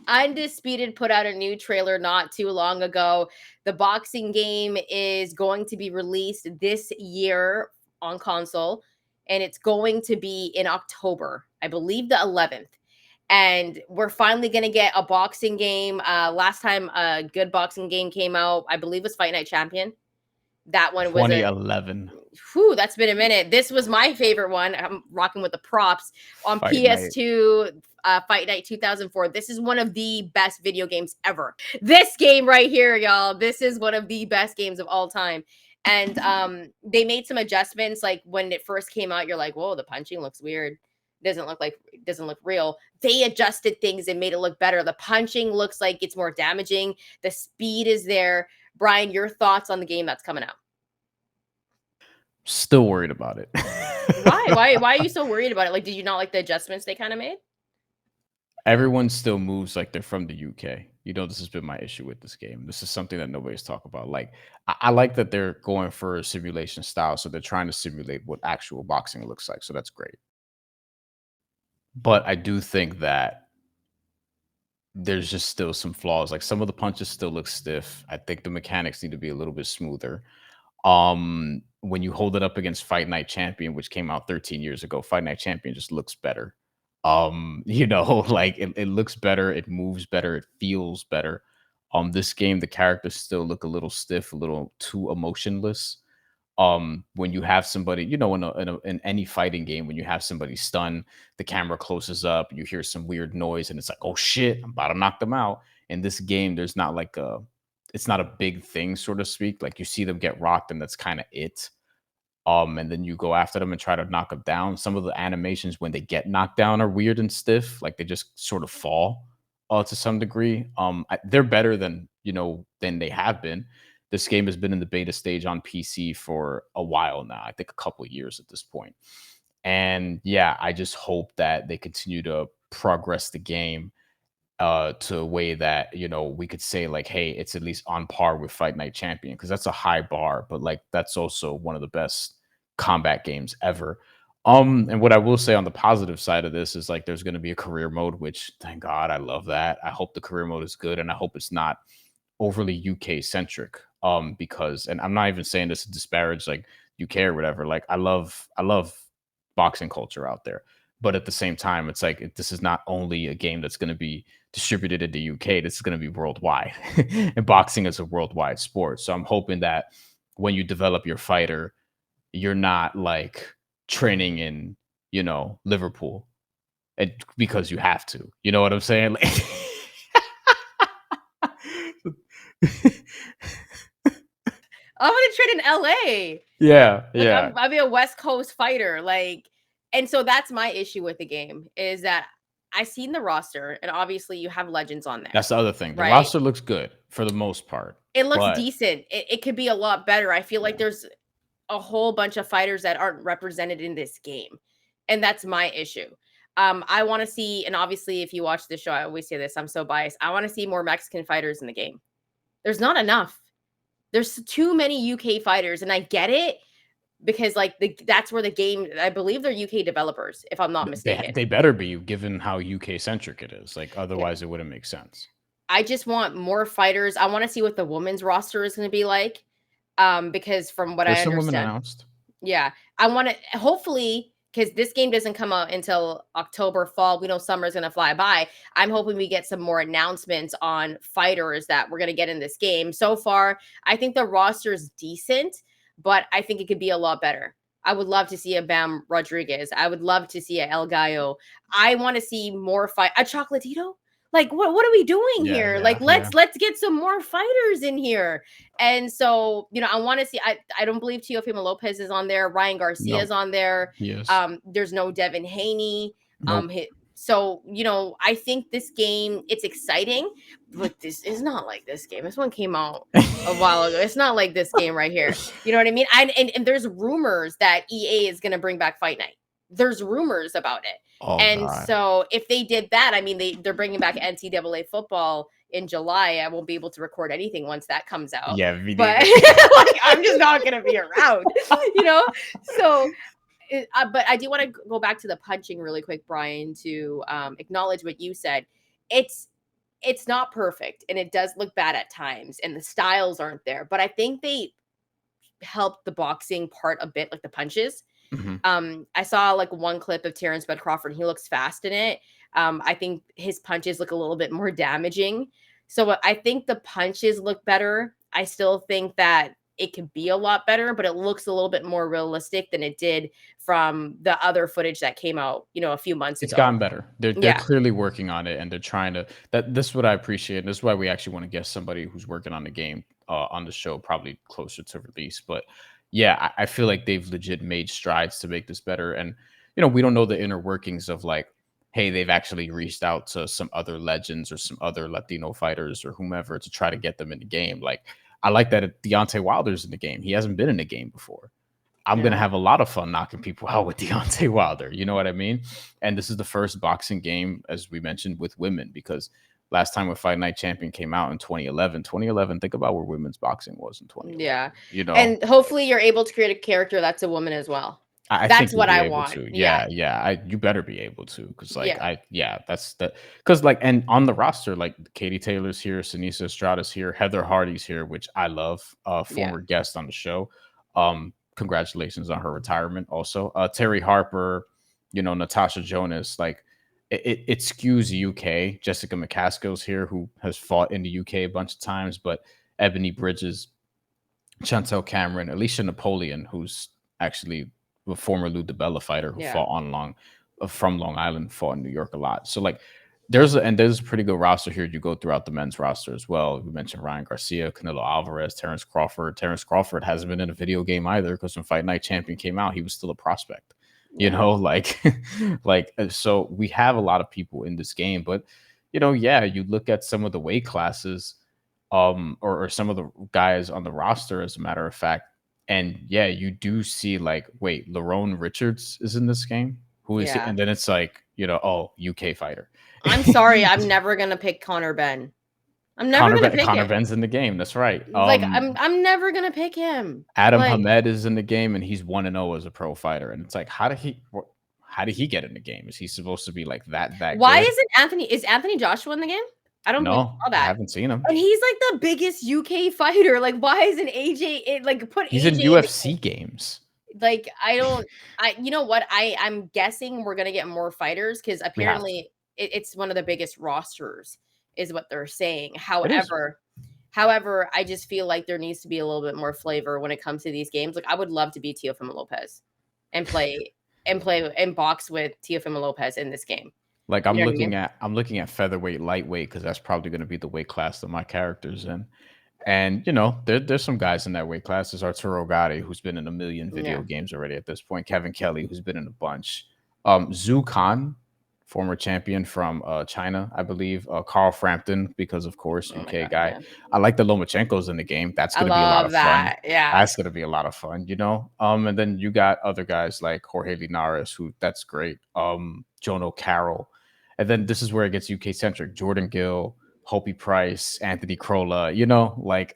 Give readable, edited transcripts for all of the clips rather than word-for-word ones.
Undisputed put out a new trailer not too long ago. The boxing game is going to be released this year on console, and it's going to be in October, I believe the 11th. And we're finally going to get a boxing game. Last time a good boxing game came out, I believe was Fight Night Champion. That one was a 2011 whew, that's been a minute. This was my favorite one. I'm rocking with the props on Fight Night. PS2, Fight Night 2004. This is one of the best video games ever. This game right here, y'all. This is one of the best games of all time. And they made some adjustments. Like when it first came out, you're like, whoa, the punching looks weird. Doesn't look real. They adjusted things and made it look better. The punching looks like it's more damaging. The speed is there. Bryan, your thoughts on the game that's coming out? Still worried about it. Why are you so worried about it? Like, did you not like the adjustments they kind of made? Everyone still moves like they're from the UK. This has been my issue with this game. This is something that nobody's talked about. Like, I like that they're going for a simulation style, so they're trying to simulate what actual boxing looks like. So that's great. But I do think that there's just still some flaws. Like some of the punches still look stiff. I think the mechanics need to be a little bit smoother. When you hold it up against Fight Night Champion, which came out 13 years ago, Fight Night Champion just looks better. Like it looks better, it moves better, it feels better. This game, the characters still look a little stiff, a little too emotionless. When you have somebody, in any fighting game, when you have somebody stunned, the camera closes up, you hear some weird noise, and it's like, oh shit, I'm about to knock them out. In this game, there's not like it's not a big thing, so to speak. Like you see them get rocked, and that's kind of it. And then you go after them and try to knock them down. Some of the animations when they get knocked down are weird and stiff, like they just sort of fall to some degree. They're better than they have been. This game has been in the beta stage on PC for a while now. I think a couple of years at this point. And yeah, I just hope that they continue to progress the game to a way that we could say like, hey, it's at least on par with Fight Night Champion, because that's a high bar, but like that's also one of the best combat games ever. And what I will say on the positive side of this is like there's going to be a career mode, which thank God, I love that. I hope the career mode is good, and I hope it's not overly UK centric. Because, and I'm not even saying this to disparage like UK or whatever. Like I love boxing culture out there, but at the same time, it's like this is not only a game that's going to be distributed in the UK. This is going to be worldwide, and boxing is a worldwide sport. So I'm hoping that when you develop your fighter, you're not like training in Liverpool because you have to. You know what I'm saying? Like, I'm gonna train in LA. Yeah, like yeah. I'll be a West Coast fighter. Like, and so that's my issue with the game is that I've seen the roster, and obviously you have legends on there. That's the other thing. The right? roster looks good for the most part. It looks but decent. It could be a lot better. I feel like there's a whole bunch of fighters that aren't represented in this game, and that's my issue. I want to see, and obviously, if you watch the show, I always say this. I'm so biased. I want to see more Mexican fighters in the game. There's not enough. There's too many UK fighters, and I get it because like that's where the game. I believe they're UK developers, if I'm not mistaken. They better be, given how UK centric it is. Like otherwise, Yeah. it wouldn't make sense. I just want more fighters. I want to see what the women's roster is going to be like. Because from what There's I some women understand, announced. yeah, I want to hopefully, because this game doesn't come out until October, fall. We know summer's going to fly by. I'm hoping we get some more announcements on fighters that we're going to get in this game. So far, I think the roster is decent, but I think it could be a lot better. I would love to see a Bam Rodriguez. I would love to see a El Gallo. I want to see more fight. A Chocolatito? Like what are we doing here? Yeah, like let's get some more fighters in here. And so, I want to see. I don't believe Teofimo Lopez is on there. Ryan Garcia is on there. Yes. There's no Devin Haney. Nope. So, I think this game, it's exciting, but this is not like this game. This one came out a while ago. It's not like this game right here. You know what I mean? And there's rumors that EA is going to bring back Fight Night. There's rumors about it. God. So if they did that, I mean, they're bringing back NCAA football in July. I won't be able to record anything once that comes out. Yeah, but like, I'm just not going to be around, So, but I do want to go back to the punching really quick, Bryan, to acknowledge what you said. It's it's not perfect and it does look bad at times and the styles aren't there, but I think they helped the boxing part a bit, like the punches. Mhm. I saw like one clip of Terrence Bud Crawford. He looks fast in it. I think his punches look a little bit more damaging. So I think the punches look better. I still think that it could be a lot better, but it looks a little bit more realistic than it did from the other footage that came out, a few months It's ago. gotten better. They're Yeah. clearly working on it, and they're trying to that this is what I appreciate, and this is why we actually wanna get somebody who's working on the game, on the show probably closer to release, but, yeah, I feel like they've legit made strides to make this better, and, we don't know the inner workings of, like, hey, they've actually reached out to some other legends or some other Latino fighters or whomever to try to get them in the game, like, I like that Deontay Wilder's in the game. He hasn't been in the game before. I'm gonna Yeah. have a lot of fun knocking people out with Deontay Wilder. You know what I mean? And this is the first boxing game, as we mentioned, with women because last time when Fight Night Champion came out in 2011, 2011, think about where women's boxing was in 2011. Yeah. And So hopefully you're able to create a character that's a woman as well. I That's think you'll what be I able want. to. Yeah. Yeah, yeah. You better be able to because like Yeah. that's the because like and on the roster like Katie Taylor's here, Sinisa Estrada's here, Heather Hardy's here, which I love. Yeah. Former guest on the show. Congratulations on her retirement. Also, Terry Harper, Natasha Jonas. Like it skews UK. Jessica McCaskill's here, who has fought in the UK a bunch of times, but Ebony Bridges, Chantel Cameron, Alicia Napoleon, who's actually a former Lou DiBella fighter who Yeah. fought on from Long Island, fought in New York a lot. So like there's a pretty good roster here. You go throughout the men's roster as well. We mentioned Ryan Garcia, Canelo Alvarez, Terrence Crawford. Terrence Crawford hasn't been in a video game either because when Fight Night Champion came out, he was still a prospect. Yeah. Like so we have a lot of people in this game, but yeah, you look at some of the weight classes or some of the guys on the roster, as a matter of fact. And yeah, you do see like, wait, Lerone Richards is in this game. Who is he? Yeah. And then it's like, oh, UK fighter. I'm sorry, I'm never gonna pick Connor Ben. I'm never gonna pick Connor him. Ben's in the game. That's right. Like I'm never gonna pick him. Adam Like, Hamed is in the game, and he's 1-0 as a pro fighter. And it's like, how did he get in the game? Is he supposed to be like that why good? isn't Anthony Joshua in the game? I don't believe No, all I that. haven't seen him. And he's like the biggest UK fighter. Like, why isn't AJ like put He's in AJ in the UFC games. like I don't you know what? I'm guessing we're gonna get more fighters because We have to. apparently it's one of the biggest rosters, is what they're saying. It is. However, I just feel like there needs to be a little bit more flavor when it comes to these games. Like I would love to be Teofimo Lopez and play and box with Teofimo Lopez in this game. Like You know what I mean? I'm looking at featherweight, lightweight because that's probably going to be the weight class that my character's in. And there's some guys in that weight class. There's Arturo Gatti, who's been in a million video Yeah. games already at this point. Kevin Kelly, who's been in a bunch. Zhu Khan, former champion from China, I believe. Carl Frampton, because of course Oh my UK god, guy. yeah. I like the Lomachenko's in the game. That's I going to be a lot love of fun. that. Yeah. That's going to be a lot of fun. And then you got other guys like Jorge Linares, who that's great. Joan O'Carroll. And then this is where it gets UK centric. Jordan Gill, Hopi Price, Anthony Crolla,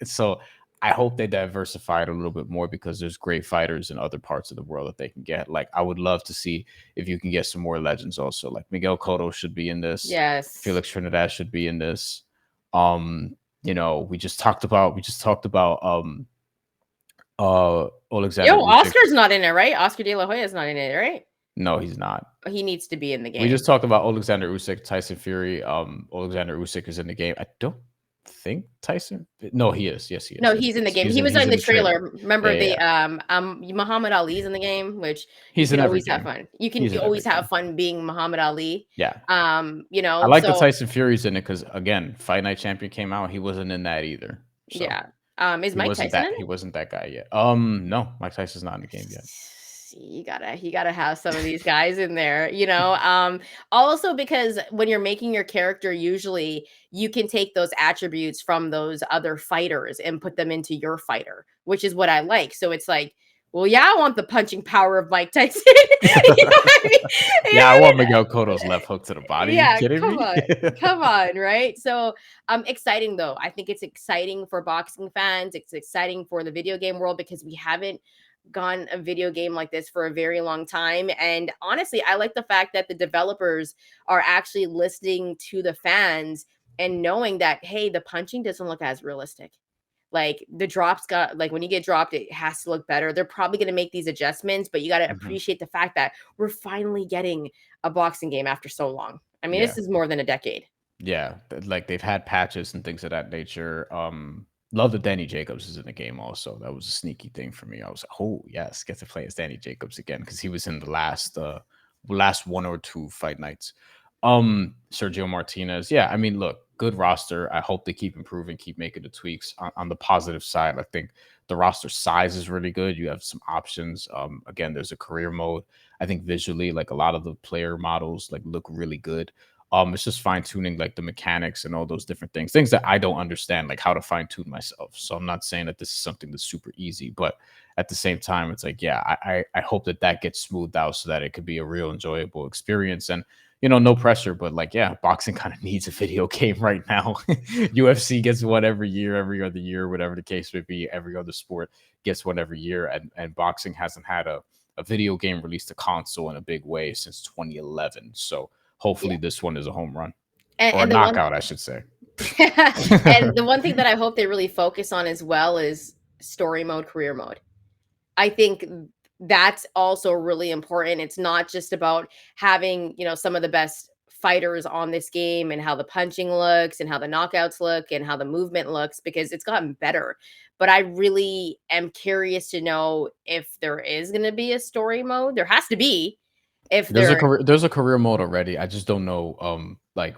so I hope they diversify it a little bit more because there's great fighters in other parts of the world that they can get. Like I would love to see if you can get some more legends also. Like Miguel Cotto should be in this. Yes. Felix Trinidad should be in this. We just talked about Alexander Usyk. Oscar's not in it, right? Oscar De La Hoya is not in it, right? No, he's not. He needs to be in the game. We just talked about Alexander Usyk, Tyson Fury. Alexander Usyk is in the game. I don't think Tyson. No, he is. Yes, he is. No, Yes, he's in the is. game. He was in the trailer. Remember Yeah, Muhammad Ali's in the game, which he's you in can every always have game. fun. You He's can in always every have game. fun being Muhammad Ali. Yeah. I like the Tyson Fury's in it because again, Fight Night Champion came out. He wasn't in that either. So Yeah. Is he Mike wasn't Tyson that in he it? wasn't that guy yet. No, Mike Tyson's not in the game yet. You gotta have some of these guys in there, also because when you're making your character, usually you can take those attributes from those other fighters and put them into your fighter, which is what I like. So it's like, well, yeah, I want the punching power of Mike Tyson. You know what I mean? Yeah, I want Miguel Cotto's left hook to the body. Yeah, You kidding me? come on, right? So exciting though. I think it's exciting for boxing fans. It's exciting for the video game world because we haven't gone a video game like this for a very long time. And honestly, I like the fact that the developers are actually listening to the fans and knowing that, hey, the punching doesn't look as realistic. Like the drops got like when you get dropped, it has to look better. They're probably going to make these adjustments, but you got to Mhm. appreciate the fact that we're finally getting a boxing game after so long. I mean, Yeah. this is more than a decade. Yeah, like they've had patches and things of that nature. Love that Danny Jacobs is in the game also. That was a sneaky thing for me. I was like, oh yes, get to play as Danny Jacobs again because he was in the last one or two fight nights. Sergio Martinez. Yeah, I mean, look, good roster. I hope they keep improving, keep making the tweaks. On the positive side, I think the roster size is really good. You have some options. Again, there's a career mode. I think visually, like a lot of the player models like look really good. It's just fine tuning like the mechanics and all those different things that I don't understand, like how to fine tune myself. So I'm not saying that this is something that's super easy, but at the same time, it's like, yeah, I hope that that gets smoothed out so that it could be a real enjoyable experience. And no pressure, but like, yeah, boxing kind of needs a video game right now. UFC gets one every year, every other year, whatever the case may be. Every other sport gets one every year, and boxing hasn't had a video game released to console in a big way since 2011. So hopefully Yeah. this one is a home run or a And the one knockout, I should say. and the one thing that I hope they really focus on as well is story mode, career mode. I think that's also really important. It's not just about having, some of the best fighters on this game and how the punching looks and how the knockouts look and how the movement looks because it's gotten better. But I really am curious to know if there is going to be a story mode. There has to be. If there There's a career mode already. I just don't know like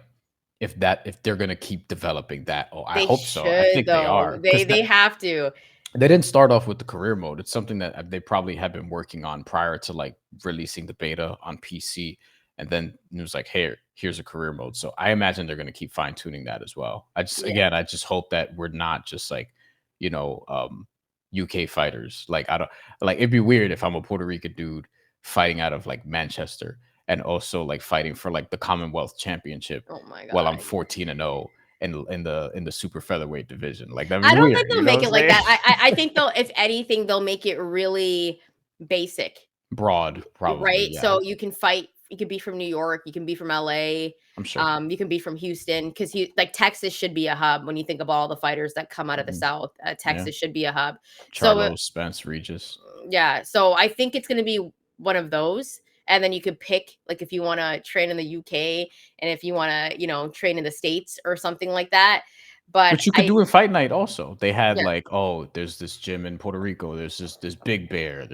if they're gonna keep developing that. Oh, I they hope so. I should think they though. are They because they have to. they didn't start off with the career mode. It's something that they probably have been working on prior to like releasing the beta on PC. And then it was like, hey, here's a career mode. So I imagine they're going to keep fine tuning that as well. Yeah. Again, I just hope that we're not just like, you know, um, UK fighters. Like, I don't like it'd be weird if I'm a Puerto Rican dude fighting out of like Manchester and also like fighting for like the Commonwealth Championship Oh my while I'm god. 14-0 in the super featherweight division. Like that'd be I don't think weird. they'll You know make what it I'm like saying? that. I think they'll, if anything, they'll make it really basic, Broad, probably, right? yeah, So you can fight. You can be from New York. You can be from LA. I'm sure. You can be from Houston because like Texas should be a hub when you think of all the fighters that come out of the Mhm. South. Yeah. Texas should be a hub. So Charlo, Spence, Regis. yeah, so I think it's going to be one of those. And then you could pick like if you want to train in the UK and if you want to, train in the States or something like that. But Which you could I do in Fight Night also. They had yeah. like, oh, there's this gym in Puerto Rico, there's this Big Bear,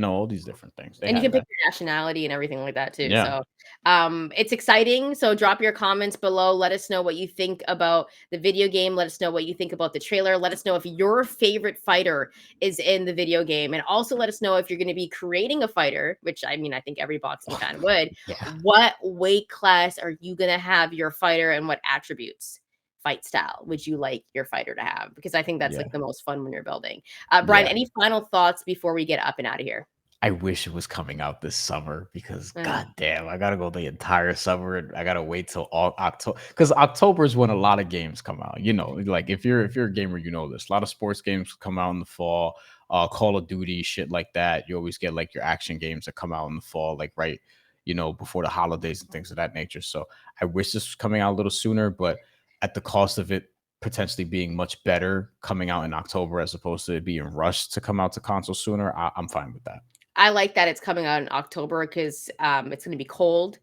all these different things. They And you had can pick that. your nationality and everything like that too. Yeah. So, it's exciting. So drop your comments below. Let us know what you think about the video game. Let us know what you think about the trailer. Let us know if your favorite fighter is in the video game. And also let us know if you're going to be creating a fighter, which I mean, I think every boxing fan would. Yeah. What weight class are you going to have your fighter and what attributes? Fight style would you like your fighter to have? Because I think that's like Yeah. the most fun when you're building. Brian, Yeah. any final thoughts before we get up and out of here? I wish it was coming out this summer because Uh, goddamn, I gotta go the entire summer and I gotta wait till all October because October is when a lot of games come out. Like if you're a gamer, you know this. A lot of sports games come out in the fall. Call of Duty, shit like that. You always get like your action games that come out in the fall, like right, before the holidays and things of that nature. So I wish this was coming out a little sooner, but at the cost of it potentially being much better coming out in October as opposed to it being rushed to come out to console sooner, I'm fine with that. I like that it's coming out in October because it's going to be cold.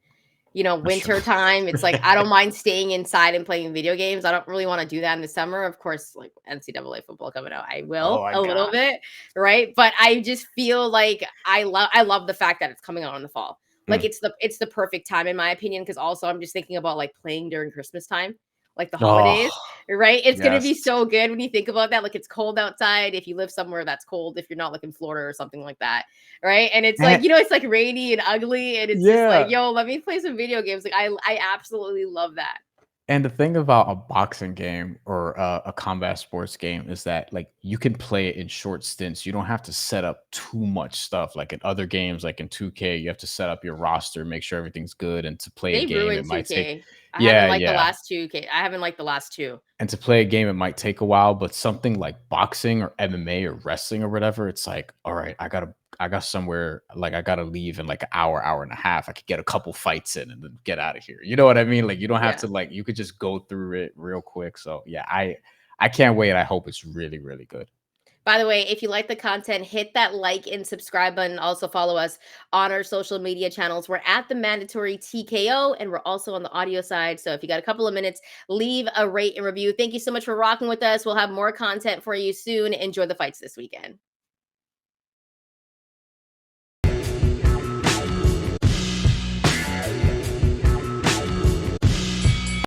That's true. Winter time. It's like I don't mind staying inside and playing video games. I don't really want to do that in the summer. Of course, like NCAA football coming out, I Oh will my a little god. bit, right? But I just feel like I love the fact that it's coming out in the fall. Like Mm. it's the perfect time in my opinion. Because also I'm just thinking about like playing during Christmas time, like the Oh, holidays, right? It's gonna yes. be so good when you think about that. Like it's cold outside. If you live somewhere that's cold, if you're not like in Florida or something like that, right? And it's like, And it's like rainy and ugly, and it's just like, yeah. yo, let me play some video games. Like I absolutely love that. And the thing about a boxing game or a combat sports game is that like you can play it in short stints. You don't have to set up too much stuff. Like in other games, like in 2K, you have to set up your roster, make sure everything's good. And to play a They game, it ruined might take 2K. I haven't yeah, liked the yeah. last 2K. I haven't liked the last two. And to play a game, it might take a while, but something like boxing or MMA or wrestling or whatever, it's like, all right, I got somewhere, like, I gotta leave in like an hour, hour and a half. I could get a couple fights in and then get out of here. You know what I mean? Like, you don't have Yeah. to, like, you could just go through it real quick. So yeah, I can't wait. I hope it's really, really good. By the way, if you like the content, hit that like and subscribe button. Also follow us on our social media channels. We're at the Mandatory TKO, and we're also on the audio side. So if you got a couple of minutes, leave a rate and review. Thank you so much for rocking with us. We'll have more content for you soon. Enjoy the fights this weekend.